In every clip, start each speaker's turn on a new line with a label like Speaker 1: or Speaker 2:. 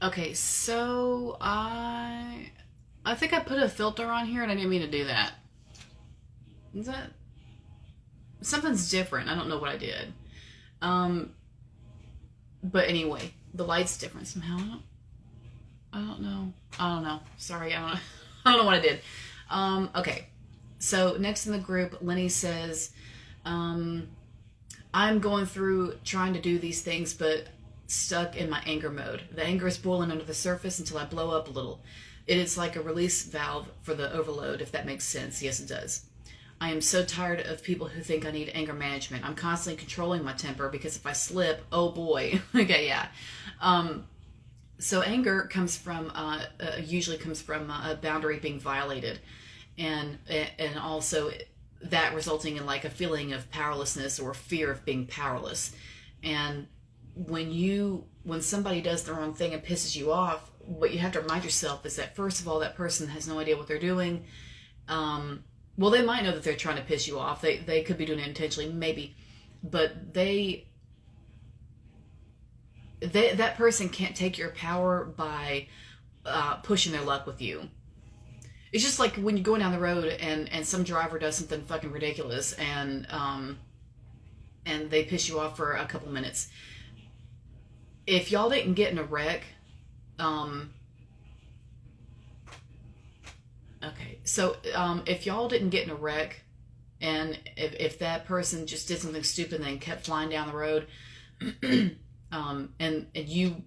Speaker 1: Okay, so I think I put a filter on here and I didn't mean to do that. Is that something's different? I don't know what I did. Um, but anyway, the light's different somehow. I don't know. I don't know. Sorry, I don't know. I don't know what I did. Okay. So next in the group, Lenny says, um, I'm going through trying to do these things, but stuck in my anger mode. The anger is boiling under the surface until I blow up a little. It is like a release valve for the overload, if that makes sense. Yes, it does. I am so tired of people who think I need anger management. I'm constantly controlling my temper because if I slip, oh boy. Okay, yeah. Um, so anger comes from usually comes from a boundary being violated, and also that resulting in like a feeling of powerlessness or fear of being powerless. And when somebody does the wrong thing and pisses you off, what you have to remind yourself is that first of all, that person has no idea what they're doing. Well, they might know that they're trying to piss you off. They could be doing it intentionally, maybe, but that person can't take your power by pushing their luck with you. It's just like when you're going down the road and some driver does something fucking ridiculous and they piss you off for a couple minutes. If y'all didn't get in a wreck, um, okay, so if y'all didn't get in a wreck, and if that person just did something stupid and then kept flying down the road, and you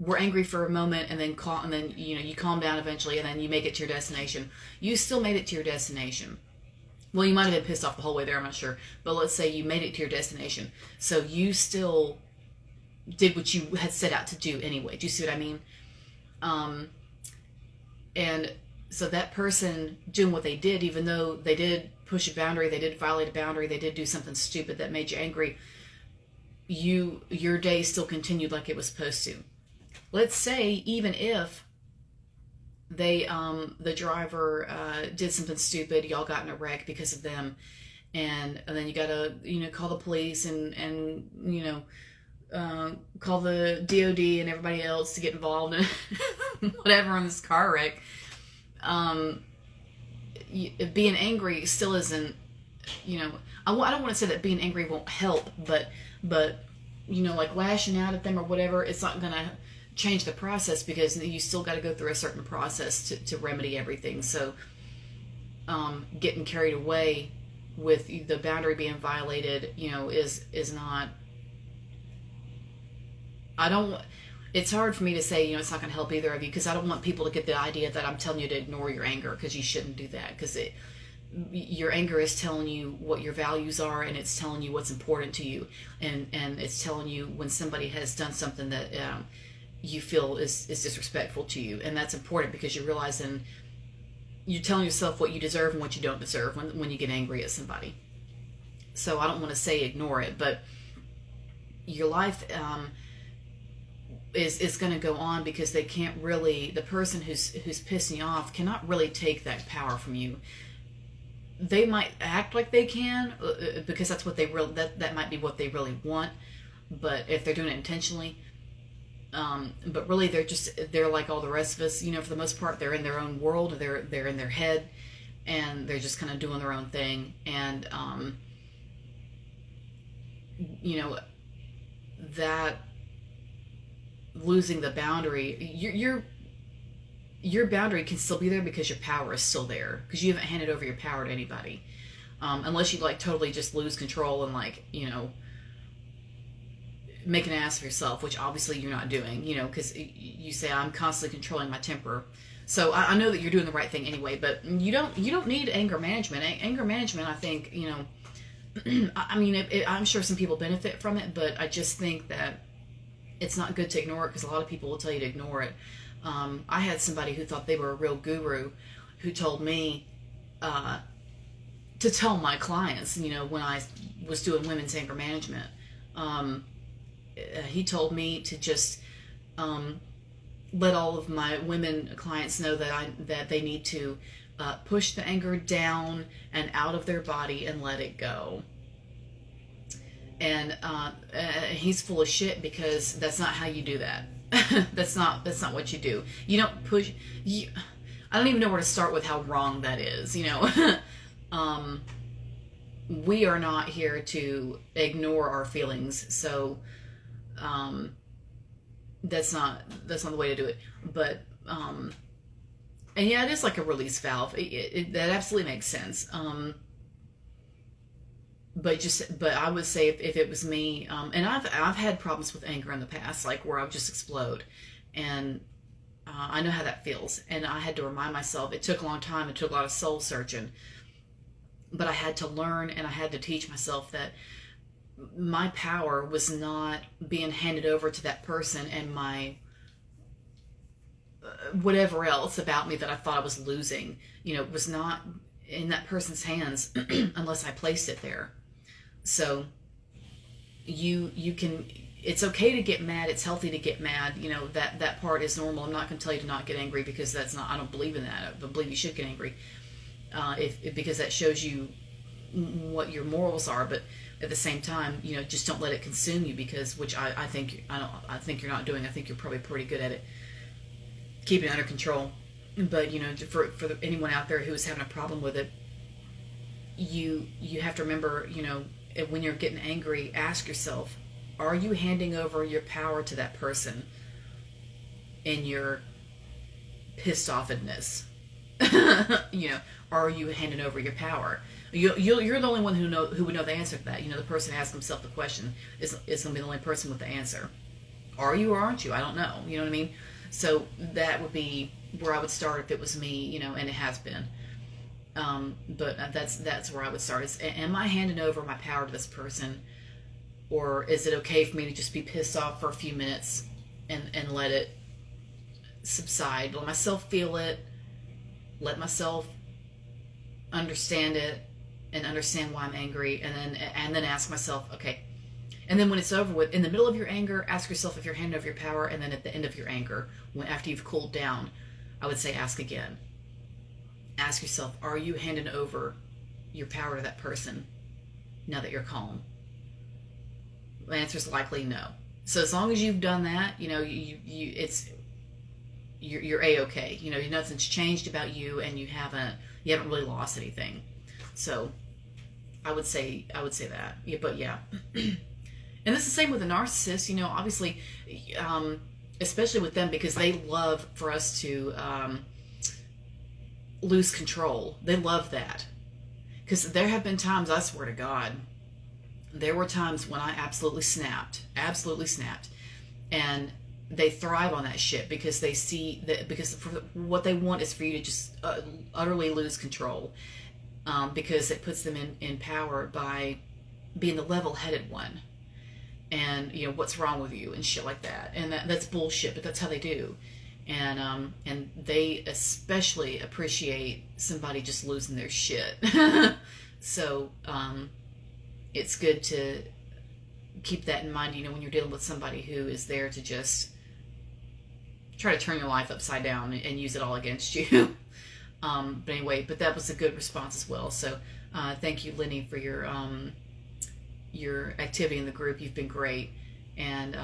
Speaker 1: were angry for a moment and then you calm down eventually and then you make it to your destination. You still made it to your destination. Well, you might have been pissed off the whole way there, I'm not sure. But let's say you made it to your destination. So you still did what you had set out to do anyway. Do you see what I mean? Um, and so that person doing what they did, even though they did push a boundary, they did violate a boundary, they did do something stupid that made you angry, your day still continued like it was supposed to. Let's say even if the driver did something stupid, y'all got in a wreck because of them, and then you gotta call the police and call the DOD and everybody else to get involved in whatever in this car wreck. Um, Being angry still isn't, I don't want to say that being angry won't help, but like lashing out at them or whatever, it's not gonna change the process because you still got to go through a certain process to remedy everything. So getting carried away with the boundary being violated, is not. I don't. It's hard for me to say, it's not going to help either of you because I don't want people to get the idea that I'm telling you to ignore your anger, because you shouldn't do that, because your anger is telling you what your values are, and it's telling you what's important to you, and it's telling you when somebody has done something that you feel is disrespectful to you, and that's important because you're realizing you're telling yourself what you deserve and what you don't deserve when you get angry at somebody. So I don't want to say ignore it, but your life is going to go on because they can't really, the person who's pissing you off cannot really take that power from you. They might act like they can because that's what that might be what they really want, but if they're doing it intentionally, but really they're like all the rest of us, for the most part. They're in their own world, they're in their head, and they're just kind of doing their own thing. And that losing the boundary, your boundary can still be there because your power is still there, because you haven't handed over your power to anybody, unless you like totally just lose control and make an ass of yourself, which obviously you're not doing, because you say I'm constantly controlling my temper. So I know that you're doing the right thing anyway, but you don't need anger management. Anger management, I think, I mean, I'm sure some people benefit from it, but I just think that it's not good to ignore it because a lot of people will tell you to ignore it. I had somebody who thought they were a real guru who told me to tell my clients, when I was doing women's anger management. He told me to just let all of my women clients know that they need to push the anger down and out of their body and let it go. And he's full of shit because that's not how you do that. That's not what you do. You don't push. I don't even know where to start with how wrong that is. We are not here to ignore our feelings. So that's not the way to do it. But and yeah, it is like a release valve. That absolutely makes sense. But I would say if it was me, and I've had problems with anger in the past, like where I would just explode, and I know how that feels, and I had to remind myself. It took a long time. It took a lot of soul searching, but I had to learn and I had to teach myself that my power was not being handed over to that person, and my whatever else about me that I thought I was losing, was not in that person's hands unless I placed it there. So you can, it's okay to get mad. It's healthy to get mad. That part is normal. I'm not going to tell you to not get angry, because that's not, I don't believe in that. I believe you should get angry. Because that shows you what your morals are, but at the same time, just don't let it consume you, because, which I think you're not doing. I think you're probably pretty good at it, keeping it under control. But for anyone out there who is having a problem with it, you have to remember, when you're getting angry, ask yourself, are you handing over your power to that person in your pissed offedness? Are you handing over your power? You're the only one who would know the answer to that. The person asking himself the question is going to be the only person with the answer. Are you or aren't you? I don't know. You know what I mean? So that would be where I would start if it was me, and it has been. But that's where I would start. Is, am I handing over my power to this person, or is it okay for me to just be pissed off for a few minutes and let it subside? Let myself feel it. Let myself understand it and understand why I'm angry, and then ask myself, okay. And then when it's over with, in the middle of your anger, ask yourself if you're handing over your power, and then at the end of your anger, after you've cooled down, I would say ask again. Ask yourself, are you handing over your power to that person now that you're calm? The answer is likely no. So as long as you've done that, you're A-okay. Nothing's changed about you, and you haven't really lost anything. So I would say that. Yeah, but yeah. And it's the same with a narcissist, obviously, especially with them, because they love for us to lose control. They love that. Because there have been times, I swear to God, there were times when I absolutely snapped. And they thrive on that shit, because they see that, because what they want is for you to just utterly lose control, because it puts them in power by being the level-headed one. And what's wrong with you and shit like that, and that's bullshit, but that's how they do. And they especially appreciate somebody just losing their shit. So it's good to keep that in mind, when you're dealing with somebody who is there to just try to turn your life upside down and use it all against you. But anyway, but that was a good response as well. So thank you, Lenny, for your activity in the group. You've been great, and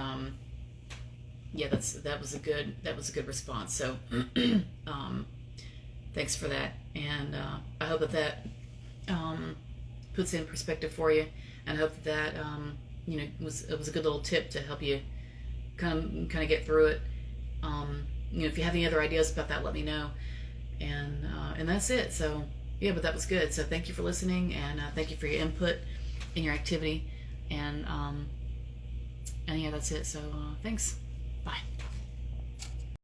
Speaker 1: yeah, that was a good response. So thanks for that, and I hope that puts it in perspective for you, and I hope that it was a good little tip to help you kind of get through it. If you have any other ideas about that, let me know, and that's it. So yeah, but that was good. So thank you for listening, and thank you for your input and your activity, and yeah, that's it. So thanks. Bye.